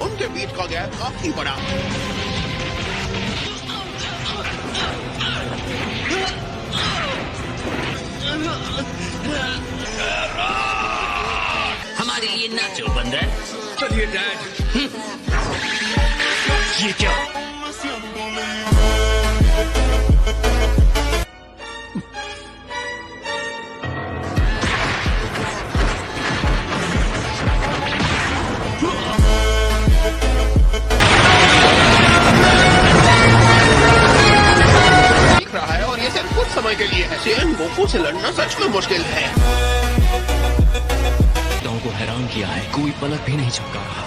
उनके बीच का गैप काफी बड़ा। हमारे लिए नाचो बंदर। चलिए डैड। ये क्या? दिख रहा है और ये सिर्फ कुछ समय के लिए है। चेन गोकू से लड़ना सच में मुश्किल है। को हैरान किया है, कोई पलक भी नहीं झपका रहा।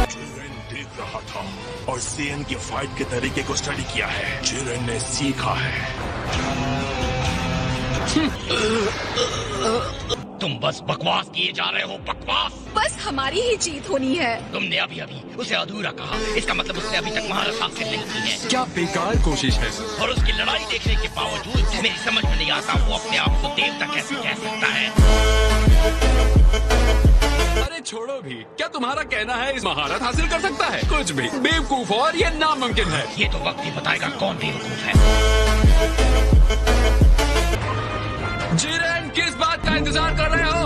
जिरेन देख रहा था और सेन की फाइट के तरीके को स्टडी किया है। जिरेन ने सीखा है। तुम बस बकवास किए जा रहे हो, बकवास। बस हमारी ही जीत होनी है। तुमने अभी अभी उसे अधूरा कहा, इसका मतलब उसने अभी तक महारत हासिल नहीं की है। क्या बेकार कोशिश है। और उसकी लड़ाई देखने के बावजूद मेरी समझ में नहीं आता वो अपने आप को देवता कैसे कह सकता है। अरे छोड़ो भी, क्या तुम्हारा कहना है इस महारत हासिल कर सकता है? कुछ भी बेवकूफ और ये नामुमकिन है। ये तो वक्त ही बताएगा कौन बेवकूफ है। जिरेन, किस बात का इंतजार कर रहे हो?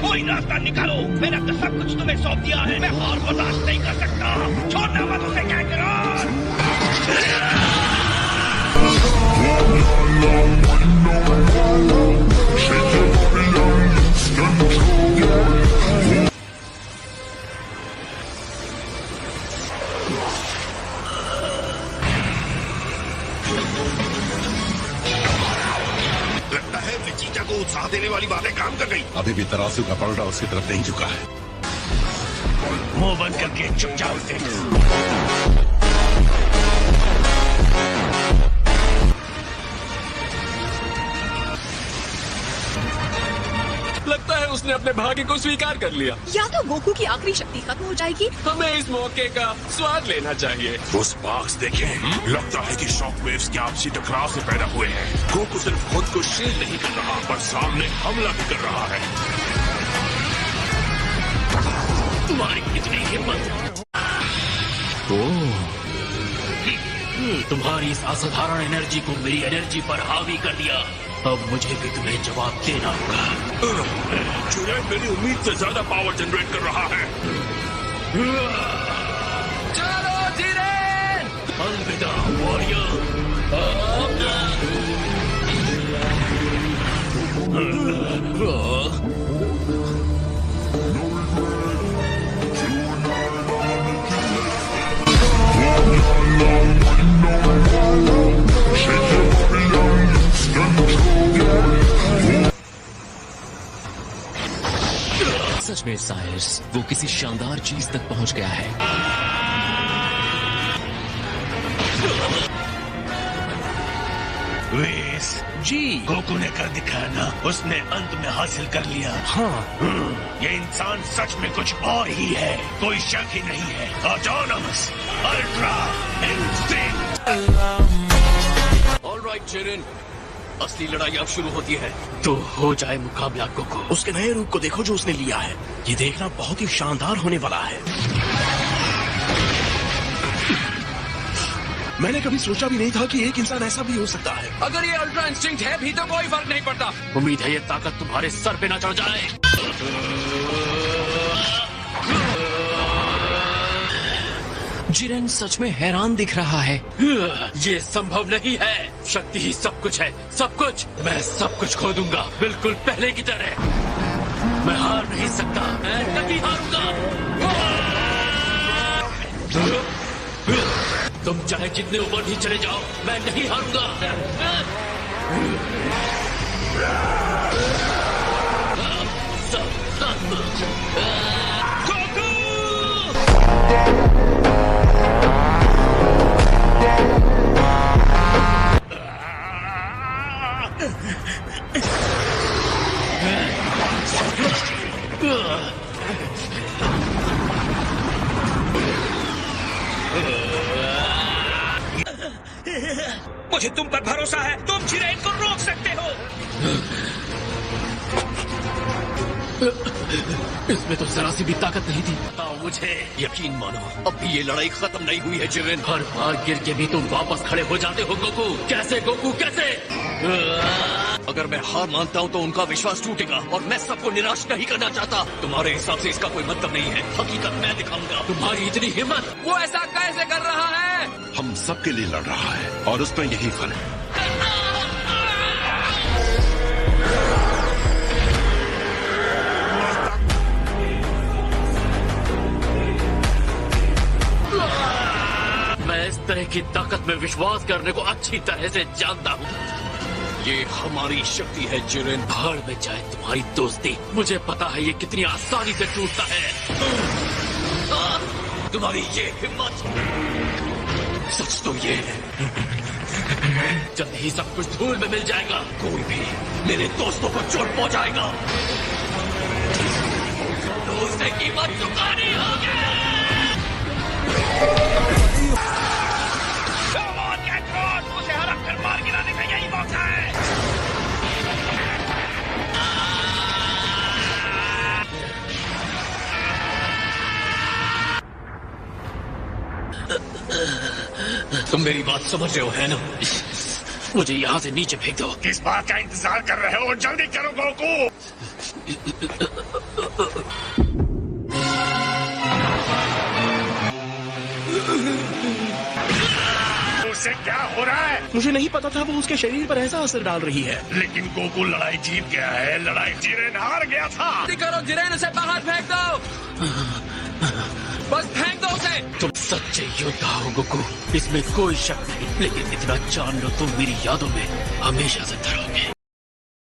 कोई रास्ता निकालो, मैंने अब तक सब कुछ तुम्हें सौंप दिया है। मैं हार बर्दाश्त नहीं कर सकता। छोड़ना मत उसे कैकरॉन। लगता है विचीटा को उत्साह देने वाली बातें काम कर गई। अभी भी तराजू का पलड़ा उसकी तरफ नहीं झुका है। मुंह बंद करके चुपचाप देख। लगता है उसने अपने भाग्य को स्वीकार कर लिया। या तो गोकू की आखिरी शक्ति खत्म हो जाएगी। हमें इस मौके का स्वाद लेना चाहिए। वो स्पार्क्स देखें, लगता है कि शॉक वेव्स के आपसी टकराव से पैदा हुए हैं। गोकू सिर्फ खुद को शील्ड नहीं कर रहा, पर सामने हमला भी कर रहा है। तुम्हारी कितनी हिम्मत। तुम्हारी इस असाधारण एनर्जी को मेरी एनर्जी पर हावी कर दिया। अब मुझे भी तुम्हें जवाब देना होगा। जिरेन मेरी उम्मीद से ज्यादा पावर जनरेट कर रहा है। चलो जिरेन! अलविदा वॉरियर। सच में साइरस, वो किसी शानदार चीज तक पहुंच गया है। वेस जी, गोकू ने कर दिखाया ना, उसने अंत में हासिल कर लिया। हाँ, ये इंसान सच में कुछ और ही है, कोई शक ही नहीं है। Autonomous ultra instinct. Alright Jiren, असली लड़ाई अब शुरू होती है, तो हो जाए मुकाबला गोकू। उसके नए रूप को देखो जो उसने लिया है। ये देखना बहुत ही शानदार होने वाला है। मैंने कभी सोचा भी नहीं था कि एक इंसान ऐसा भी हो सकता है। अगर ये अल्ट्रा इंस्टिंक्ट है भी तो कोई फर्क नहीं पड़ता। उम्मीद है ये ताकत तुम्हारे सर पे ना चढ़ जाए। जिरेन सच में हैरान दिख रहा है। ये संभव नहीं है। शक्ति ही सब कुछ है, सब कुछ। मैं सब कुछ खो दूंगा, बिल्कुल पहले की तरह। मैं हार नहीं सकता, मैं नहीं हारूंगा। तुम चाहे जितने ऊपर भी चले जाओ, मैं नहीं हारूंगा। सब खत्म। मुझे तुम पर पर भरोसा है, तुम जिरेन को रोक सकते हो। इसमें तो जरा सी भी ताकत नहीं थी। बताओ मुझे। यकीन मानो, अब भी ये लड़ाई खत्म नहीं हुई है जिरेन। हर बार गिर के भी तुम वापस खड़े हो जाते हो गोकू। कैसे गोकू, कैसे? अगर मैं हार मानता हूँ तो उनका विश्वास टूटेगा और मैं सबको निराश नहीं करना चाहता। तुम्हारे हिसाब से इसका कोई मतलब नहीं है। हकीकत मैं दिखाऊंगा। तुम्हारी इतनी हिम्मत? वो ऐसा कैसे कर रहा है? हम सबके लिए लड़ रहा है और उसमें यही फल है। मैं इस तरह की ताकत में विश्वास करने को अच्छी तरह से जानता हूँ। ये हमारी शक्ति है जिरेन। भाड़ में जाए तुम्हारी दोस्ती। मुझे पता है ये कितनी आसानी से टूटता है। तुम्हारी ये हिम्मत। सच तो ये है, जल्द ही सब कुछ धूल में मिल जाएगा। कोई भी मेरे दोस्तों को चोट पहुंचाएगा तो उससे कीमत चुकानी होगी। उसे हड़प कर मार गिराने का यही मौका है। तुम मेरी बात समझ रहे हो है ना? मुझे यहाँ से नीचे फेंक दो। किस बात का इंतजार कर रहे हो? जल्दी करो गोकू। उससे क्या हो रहा है? मुझे नहीं पता था वो उसके शरीर पर ऐसा असर डाल रही है। लेकिन गोकू लड़ाई जीत गया है। लड़ाई जिरेन हार गया था। करो जिरेन, उसे बाहर फेंक दो। बस फेंक दो उसे। तुम सच्चे योद्धा हो गोकू, इसमें कोई शक नहीं। लेकिन इतना जान लो, तुम मेरी यादों में हमेशा जिंदा रहोगे।